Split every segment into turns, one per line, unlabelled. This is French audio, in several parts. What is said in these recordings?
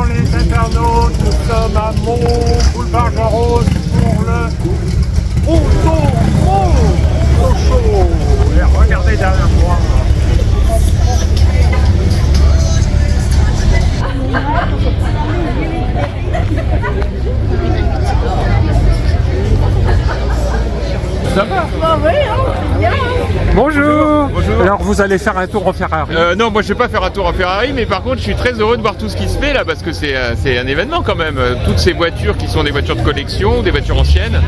les internautes, nous sommes à Mont Boulevard Jean Rose pour le Auto Show. Et regardez derrière moi. Ça va?
Bah oui, hein, bien.
Bonjour.
Bonjour.
Alors vous allez faire un tour en Ferrari?
Non, moi je vais pas faire un tour en Ferrari, mais par contre je suis très heureux de voir tout ce qui se fait là, parce que c'est un événement quand même. Toutes ces voitures qui sont des voitures de collection, des voitures anciennes,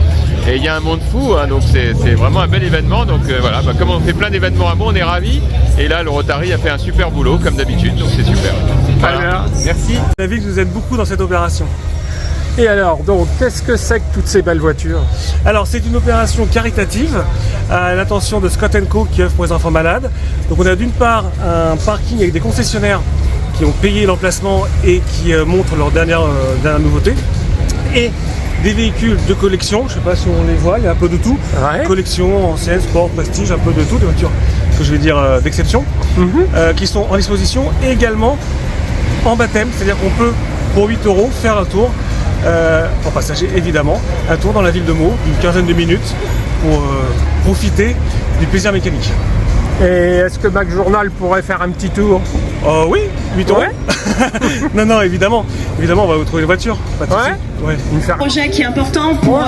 et il y a un monde fou, hein, donc c'est vraiment un bel événement. Donc voilà, comme on fait plein d'événements à Mont, on est ravis. Et là, le Rotary a fait un super boulot comme d'habitude, donc c'est super. Voilà. Merci.
On a vu que vous êtes beaucoup dans cette opération. Et alors, donc, qu'est-ce que c'est que toutes ces belles voitures? Alors, c'est une opération caritative à l'intention de Scott & Co qui œuvre pour les enfants malades. Donc, on a d'une part un parking avec des concessionnaires qui ont payé l'emplacement et qui montrent leur dernière nouveauté. Et des véhicules de collection, je ne sais pas si on les voit, il y a un peu de tout. Ouais. Collection, ancienne, sport, prestige, un peu de tout, des voitures que je vais dire d'exception, qui sont en disposition et également en baptême, c'est-à-dire qu'on peut pour 8 € faire un tour, en passager évidemment, un tour dans la ville de Meaux d'une quinzaine de minutes pour profiter du plaisir mécanique.
Et est-ce que Mac Journal pourrait faire un petit tour?
Oui, 8 €. Ouais. non, évidemment, on va vous trouver les voitures, pas de souci. Ouais.
Un projet qui est important pour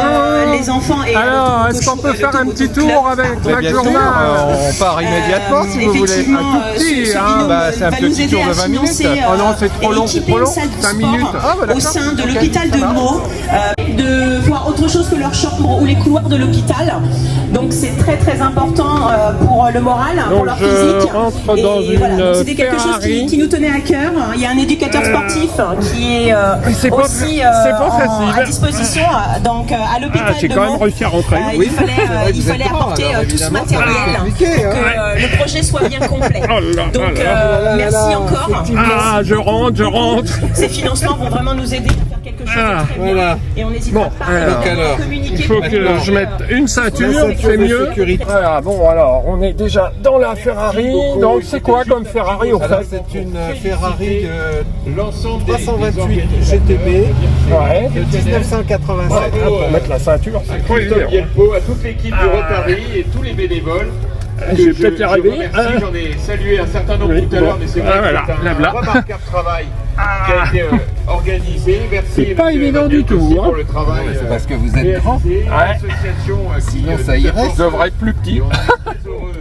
les enfants. Et
alors, est-ce qu'on peut faire un petit tour avec Mac Journal?
On part immédiatement si vous voulez.
Un tout petit, hein.
C'est un petit tour de 20 minutes.
Oh non, c'est trop long, 5 minutes.
Au sein de l'hôpital de Meaux, de voir autre chose que leur chambre ou les couloirs de l'hôpital. Donc c'est très très important pour le moral, pour leur physique.
Rentre dans
et voilà,
une
c'était quelque chose qui nous tenait à cœur. Il y a un éducateur sportif qui est aussi à disposition donc à l'hôpital
j'ai
de
quand même
Meaux.
réussi à rentrer.
Il fallait apporter tout ce matériel pour que le projet soit bien complet. Donc merci encore.
Ah, je rentre.
Ces financements vont vraiment nous aider à faire quelque chose de très bien. Et on n'hésite pas à communiquer.
Il faut que je mette une ceinture, c'est mieux. Voilà, bon alors, on est déjà dans la Ferrari. Donc c'est quoi comme Ferrari au fait?
C'est une Ferrari 328 GTB de 1987.
Pour mettre la ceinture, c'est
Christophe
cool.
Guilbeault, à toute l'équipe du Rotary et tous les bénévoles.
Je vais peut-être y arriver.
J'en ai salué un certain nombre tout à l'heure, mais c'est vrai que c'est un remarquable travail qui a été organisé. Merci.
C'est pas évident du tout.
Pour le travail.
C'est parce que vous êtes grand.
L'association
Sinon ça irait.
Je devrais être plus petit.
On est très heureux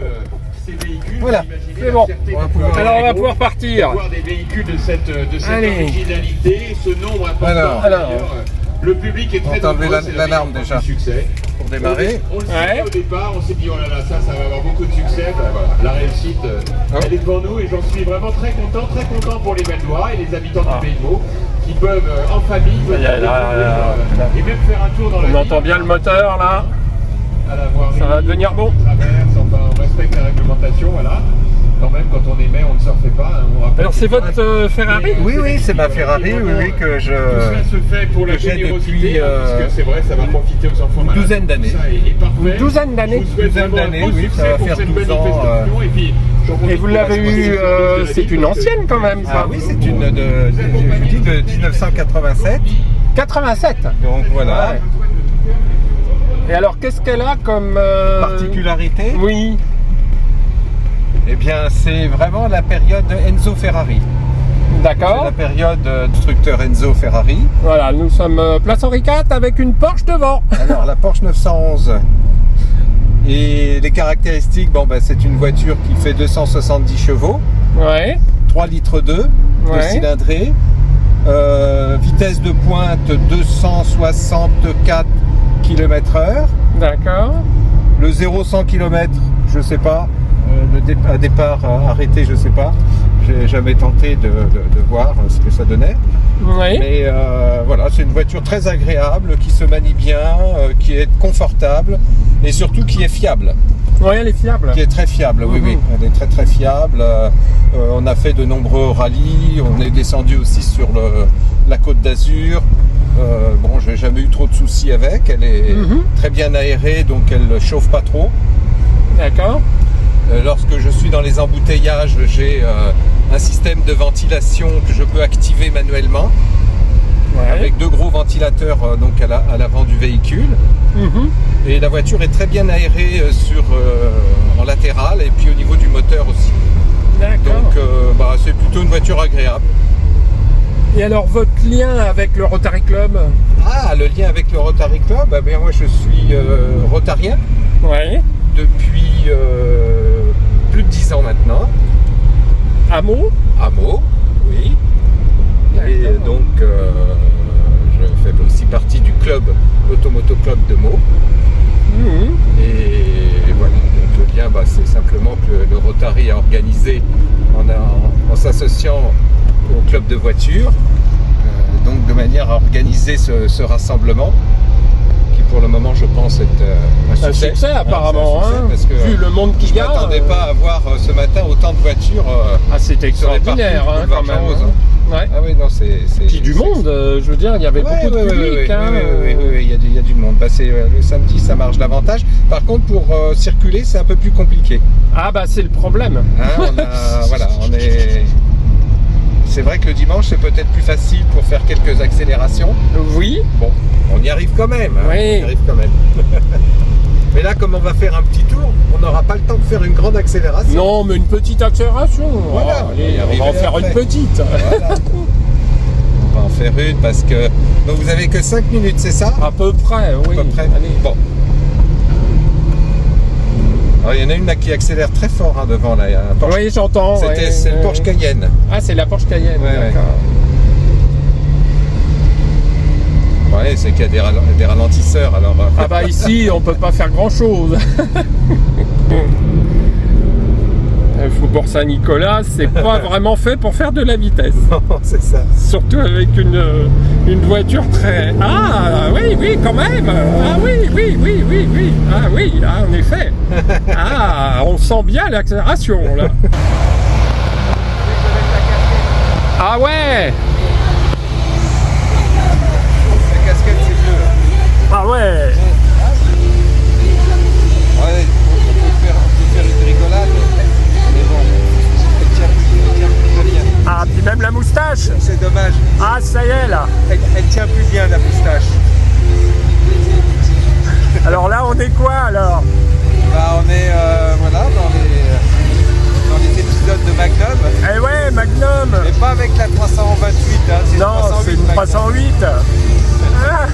ces véhicules.
Voilà.
C'est bon. Alors on va pouvoir partir.
Voir des véhicules de cette originalité, ce nombre important.
Alors.
Le public est très
enlever
nombreux,
l'alarme déjà.
Du succès.
Pour démarrer.
On le sait au départ, on s'est dit oh là là, ça va avoir beaucoup de succès. Ben, voilà, la réussite, elle est devant nous et j'en suis vraiment très content pour les Beldois et les habitants du Pays de Meaux qui peuvent en famille et même faire un tour dans la ville.
On entend bien le moteur là.
À la voirie,
ça va devenir bon.
On respecte la réglementation, voilà. Quand même, quand on aimait, on ne surfait pas.
Alors c'est votre Ferrari?
Oui, c'est ma Ferrari, que je.
Tout ça se fait pour la générosité,
depuis,
parce que c'est vrai, ça va profiter aux enfants malades.
Une douzaine d'années.
Une douzaine d'années?
Oui, ça va faire 12 ans.
Et vous l'avez eu, c'est une ancienne quand même ça.
Ah oui, c'est une je dis de 1987.
87.
Donc voilà.
Et alors qu'est-ce qu'elle a comme
particularité?
Oui.
Eh bien, c'est vraiment la période Enzo Ferrari.
D'accord.
C'est la période constructeur Enzo Ferrari.
Voilà, nous sommes place Henri IV avec une Porsche devant.
Alors, la Porsche 911. Et les caractéristiques, c'est une voiture qui fait 270 chevaux.
Ouais.
3 litres 2 de cylindrée. Vitesse de pointe 264 km/h.
D'accord.
Le 0-100 km, je sais pas. Un départ arrêté, je sais pas. J'ai jamais tenté de voir ce que ça donnait.
Oui.
Mais voilà, c'est une voiture très agréable, qui se manie bien, qui est confortable et surtout qui est fiable.
Oui, elle est fiable.
Qui est très fiable, oui, elle est très très fiable. On a fait de nombreux rallyes, on est descendu aussi sur la Côte d'Azur. J'ai jamais eu trop de soucis avec. Elle est très bien aérée, donc elle ne chauffe pas trop.
D'accord.
Lorsque je suis dans les embouteillages, j'ai un système de ventilation que je peux activer manuellement. avec 2 gros ventilateurs donc à l'avant du véhicule. Et la voiture est très bien aérée en latéral et puis au niveau du moteur aussi.
D'accord.
Donc c'est plutôt une voiture agréable.
Et alors votre lien avec le Rotary Club?
Ah, le lien avec le Rotary Club, moi je suis rotarien depuis plus de 10 ans maintenant.
À Meaux?
À Meaux, oui. Et donc je fais aussi partie du club, l'Automoto Club de Meaux. Et voilà, donc le lien c'est simplement que le Rotary a organisé en s'associant au club de voitures, donc de manière à organiser ce rassemblement qui pour le moment je pense est
un succès apparemment,
parce que
vu le monde qui
je ne m'attendais pas à voir ce matin autant de voitures.
C'est extraordinaire quand même.
Ah oui, non, c'est...
Puis du monde, je veux dire, il y avait beaucoup de public.
Oui, il y a du monde. Le samedi, ça marche davantage. Par contre, pour circuler, c'est un peu plus compliqué.
Ah c'est le problème.
C'est vrai que le dimanche, c'est peut-être plus facile pour faire quelques accélérations.
Oui.
Bon, on y arrive quand même.
Oui.
On y arrive quand même. Mais là, comme on va faire un petit tour, on n'aura pas le temps de faire une grande accélération.
Non, mais une petite accélération.
Voilà.
Allez, on va en faire une petite.
Voilà. On va en faire une parce que... Donc vous avez que 5 minutes, c'est ça?
À peu près, oui.
À peu près.
Allez.
Bon. Alors, il y en a une là qui accélère très fort devant là.
Oui, j'entends.
C'est le Porsche Cayenne.
Ah, c'est la Porsche Cayenne. D'accord.
Ouais, c'est qu'il y a des ralentisseurs alors.
Ici on peut pas faire grand chose. Le Faubourg Saint-Nicolas, c'est pas vraiment fait pour faire de la vitesse.
Non, c'est ça.
Surtout avec une voiture très... Ah oui, quand même. Ah oui. Ah oui, en effet. Ah, on sent bien l'accélération là. Ah ouais.
La casquette, c'est bleu.
Ah ouais.
Ouais, on peut faire une rigolade. Mais bon, elle tient plus bien.
Ah, puis même la moustache.
C'est dommage.
Ah, ça y est là.
Elle tient plus bien la moustache.
Alors là, on est quoi alors?
On est dans les épisodes de Magnum.
Eh ouais, Magnum.
Mais pas avec la 328.
Non, c'est une 308. Ah.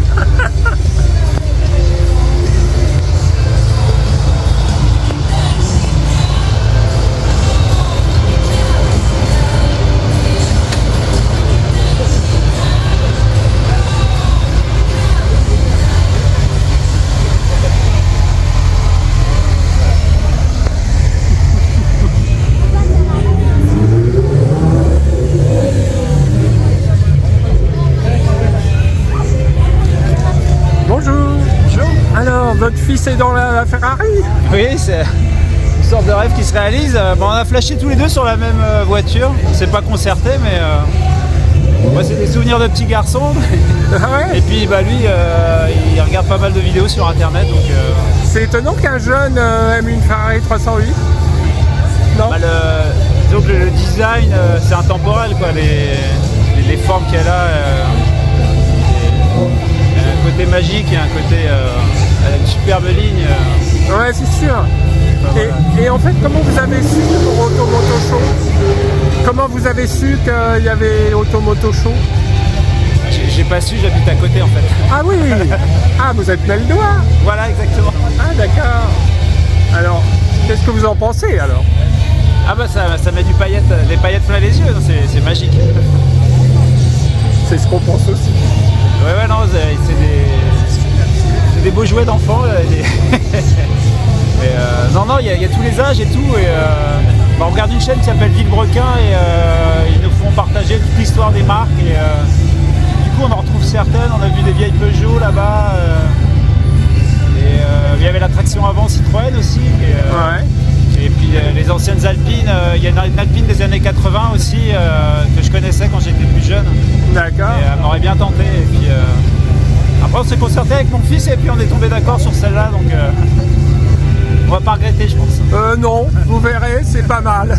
Votre fils est dans la Ferrari?
Oui, c'est une sorte de rêve qui se réalise. On a flashé tous les deux sur la même voiture. On s'est pas concerté, mais moi c'est des souvenirs de petit garçon. Et puis lui, il regarde pas mal de vidéos sur internet. Donc,
c'est étonnant qu'un jeune aime une Ferrari 308. Non.
Donc le design, c'est intemporel, quoi. Les formes qu'elle a. Un côté magique et un côté une superbe ligne.
Ouais, c'est sûr. Et en fait, comment vous avez su pour Automoto Show? Comment vous avez su qu'il y avait Automoto Show?
J'ai pas su, j'habite à côté en fait.
Ah oui. Ah, vous êtes Meldois.
Voilà, exactement.
Ah d'accord. Alors, qu'est-ce que vous en pensez alors?
Ah ça met des paillettes plein les yeux, c'est magique.
C'est ce qu'on pense aussi.
Ouais, non, c'est des beaux jouets d'enfants. Non, il y a tous les âges et tout. On regarde une chaîne qui s'appelle Villebrequin et ils nous font partager toute l'histoire des marques. Et du coup, on en retrouve certaines. On a vu des vieilles Peugeot là-bas. Il y avait la traction avant Citroën aussi. Et puis les anciennes Alpines. Il y a une Alpine des années 80 aussi que je connaissais quand j'étais plus jeune.
D'accord.
Et elle m'aurait bien tenté. Et puis après, on s'est concerté avec mon fils et puis on est tombé d'accord sur celle-là. Donc on va pas regretter, je pense.
Non, vous verrez, c'est pas mal.